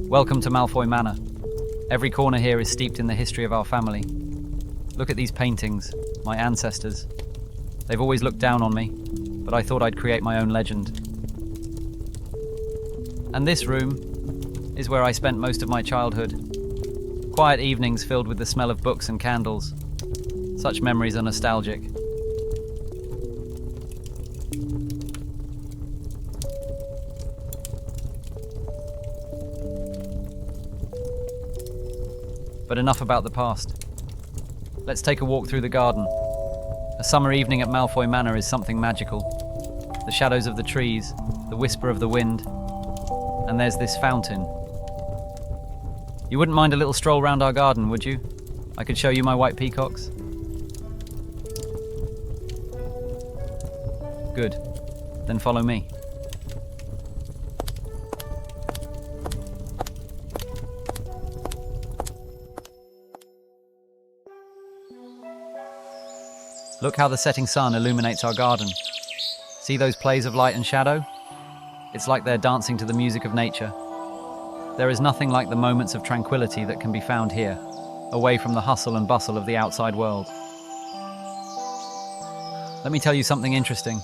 Welcome to Malfoy Manor. Every corner here is steeped in the history of our family. Look at these paintings, my ancestors. They've always looked down on me, but I thought I'd create my own legend. And this room is where I spent most of my childhood. Quiet evenings filled with the smell of books and candles. Such memories are nostalgic. But enough about the past. Let's take a walk through the garden. A summer evening at Malfoy Manor is something magical. The shadows of the trees, the whisper of the wind, and there's this fountain. You wouldn't mind a little stroll round our garden, would you? I could show you my white peacocks. Good. Then follow me. Look how the setting sun illuminates our garden. See those plays of light and shadow? It's like they're dancing to the music of nature. There is nothing like the moments of tranquility that can be found here, away from the hustle and bustle of the outside world. Let me tell you something interesting.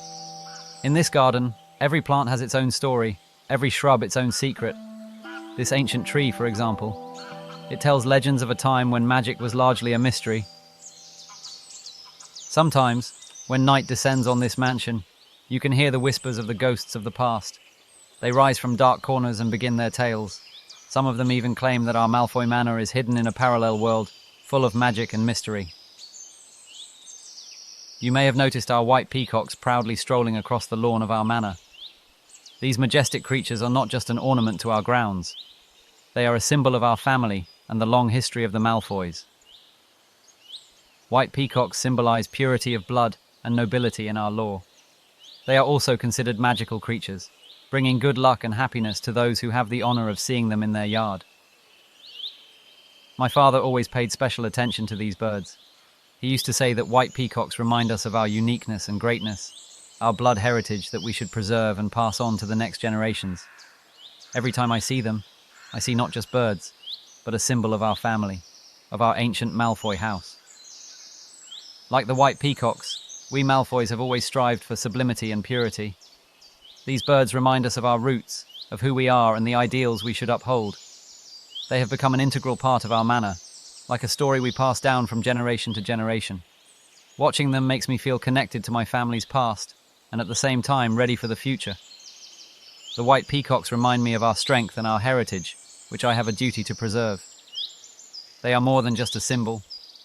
In this garden, every plant has its own story, every shrub its own secret. This ancient tree, for example, it tells legends of a time when magic was largely a mystery. Sometimes, when night descends on this mansion, you can hear the whispers of the ghosts of the past. They rise from dark corners and begin their tales. Some of them even claim that our Malfoy Manor is hidden in a parallel world, full of magic and mystery. You may have noticed our white peacocks proudly strolling across the lawn of our manor. These majestic creatures are not just an ornament to our grounds. They are a symbol of our family and the long history of the Malfoys. White peacocks symbolize purity of blood and nobility in our lore. They are also considered magical creatures, bringing good luck and happiness to those who have the honor of seeing them in their yard. My father always paid special attention to these birds. He used to say that white peacocks remind us of our uniqueness and greatness, our blood heritage that we should preserve and pass on to the next generations. Every time I see them, I see not just birds, but a symbol of our family, of our ancient Malfoy house. Like the white peacocks, we Malfoys have always strived for sublimity and purity. These birds remind us of our roots, of who we are and the ideals we should uphold. They have become an integral part of our manor, like a story we pass down from generation to generation. Watching them makes me feel connected to my family's past, and at the same time ready for the future. The white peacocks remind me of our strength and our heritage, which I have a duty to preserve. They are more than just a symbol.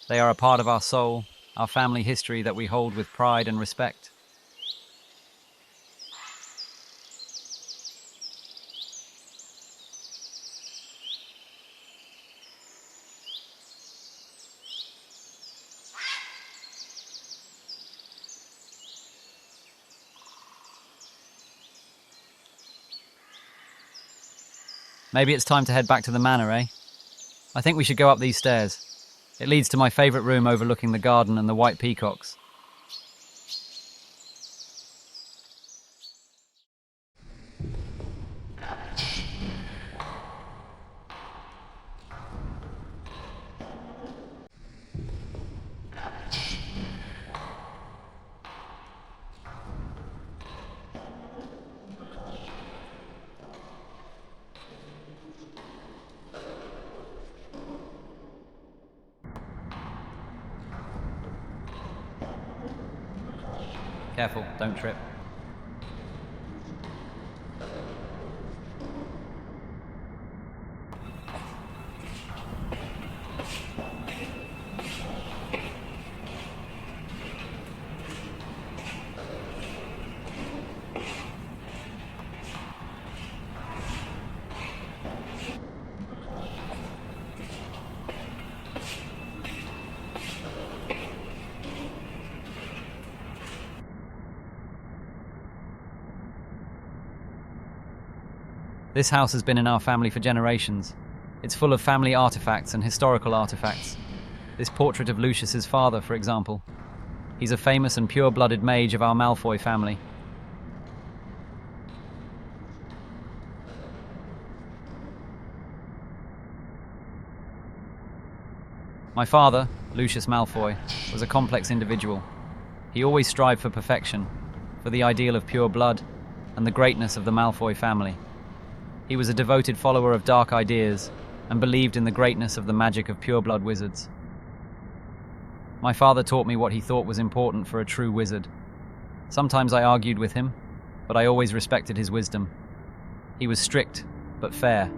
They are a part of our soul, our family history that we hold with pride and respect. Maybe it's time to head back to the manor, eh? I think we should go up these stairs. It leads to my favourite room overlooking the garden and the white peacocks. Careful, don't trip. This house has been in our family for generations. It's full of family artifacts and historical artifacts. This portrait of Lucius's father, for example. He's a famous and pure-blooded mage of our Malfoy family. My father, Lucius Malfoy, was a complex individual. He always strived for perfection, for the ideal of pure blood, and the greatness of the Malfoy family. He was a devoted follower of dark ideas, and believed in the greatness of the magic of pure-blood wizards. My father taught me what he thought was important for a true wizard. Sometimes I argued with him, but I always respected his wisdom. He was strict, but fair.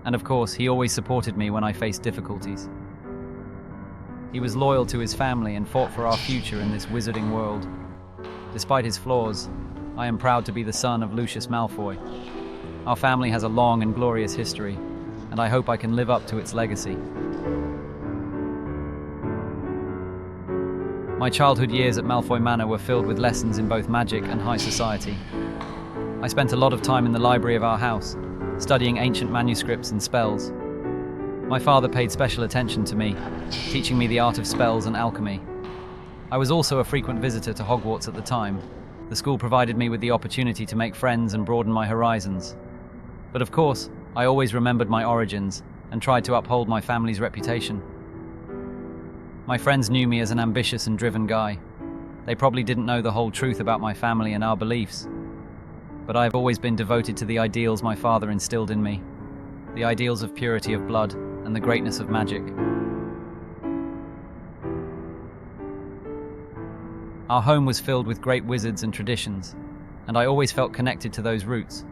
And of course, he always supported me when I faced difficulties. He was loyal to his family and fought for our future in this wizarding world. Despite his flaws, I am proud to be the son of Lucius Malfoy. Our family has a long and glorious history, and I hope I can live up to its legacy. My childhood years at Malfoy Manor were filled with lessons in both magic and high society. I spent a lot of time in the library of our house, studying ancient manuscripts and spells. My father paid special attention to me, teaching me the art of spells and alchemy. I was also a frequent visitor to Hogwarts at the time. The school provided me with the opportunity to make friends and broaden my horizons. But of course, I always remembered my origins and tried to uphold my family's reputation. My friends knew me as an ambitious and driven guy. They probably didn't know the whole truth about my family and our beliefs. But I have always been devoted to the ideals my father instilled in me, the ideals of purity of blood and the greatness of magic. Our home was filled with great wizards and traditions, and I always felt connected to those roots.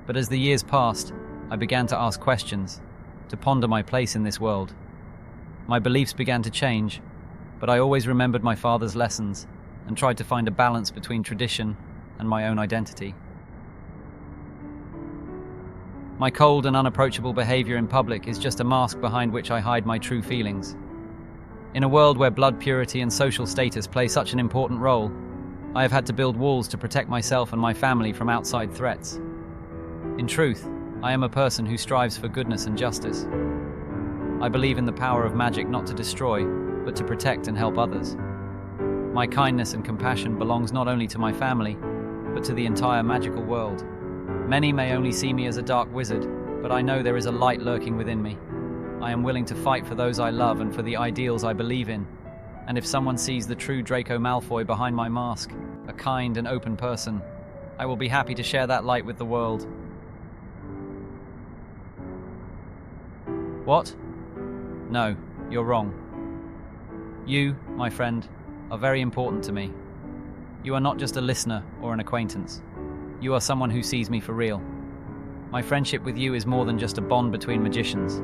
But as the years passed, I began to ask questions, to ponder my place in this world. My beliefs began to change, but I always remembered my father's lessons and tried to find a balance between tradition and my own identity. My cold and unapproachable behavior in public is just a mask behind which I hide my true feelings. In a world where blood purity and social status play such an important role, I have had to build walls to protect myself and my family from outside threats. In truth, I am a person who strives for goodness and justice. I believe in the power of magic not to destroy, but to protect and help others. My kindness and compassion belongs not only to my family, but to the entire magical world. Many may only see me as a dark wizard, but I know there is a light lurking within me. I am willing to fight for those I love and for the ideals I believe in. And if someone sees the true Draco Malfoy behind my mask, a kind and open person, I will be happy to share that light with the world. What? No, you're wrong. You, my friend, are very important to me. You are not just a listener or an acquaintance. You are someone who sees me for real. My friendship with you is more than just a bond between magicians.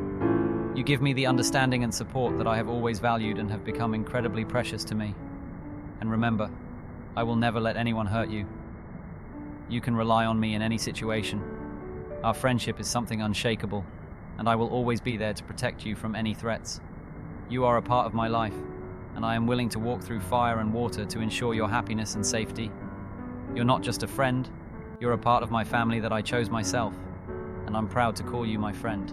You give me the understanding and support that I have always valued and have become incredibly precious to me. And remember, I will never let anyone hurt you. You can rely on me in any situation. Our friendship is something unshakable, and I will always be there to protect you from any threats. You are a part of my life, and I am willing to walk through fire and water to ensure your happiness and safety. You're not just a friend, you're a part of my family that I chose myself, and I'm proud to call you my friend.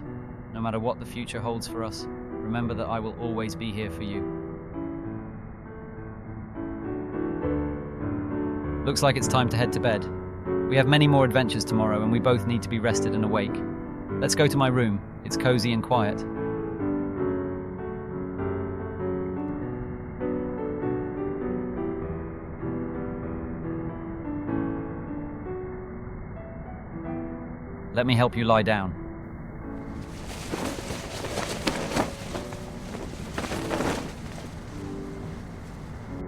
No matter what the future holds for us, remember that I will always be here for you. Looks like it's time to head to bed. We have many more adventures tomorrow, and we both need to be rested and awake. Let's go to my room. It's cozy and quiet. Let me help you lie down.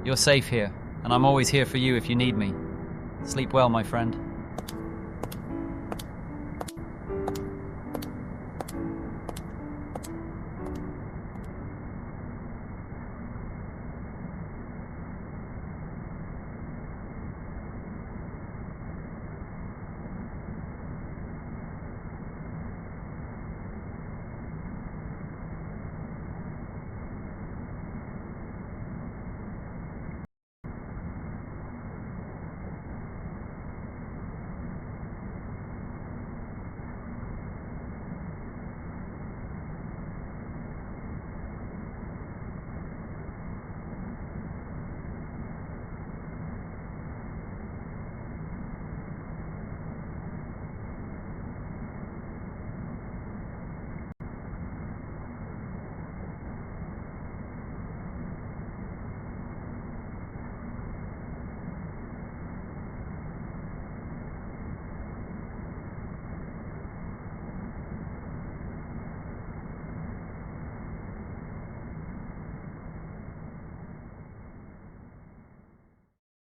You're safe here, and I'm always here for you if you need me. Sleep well, my friend.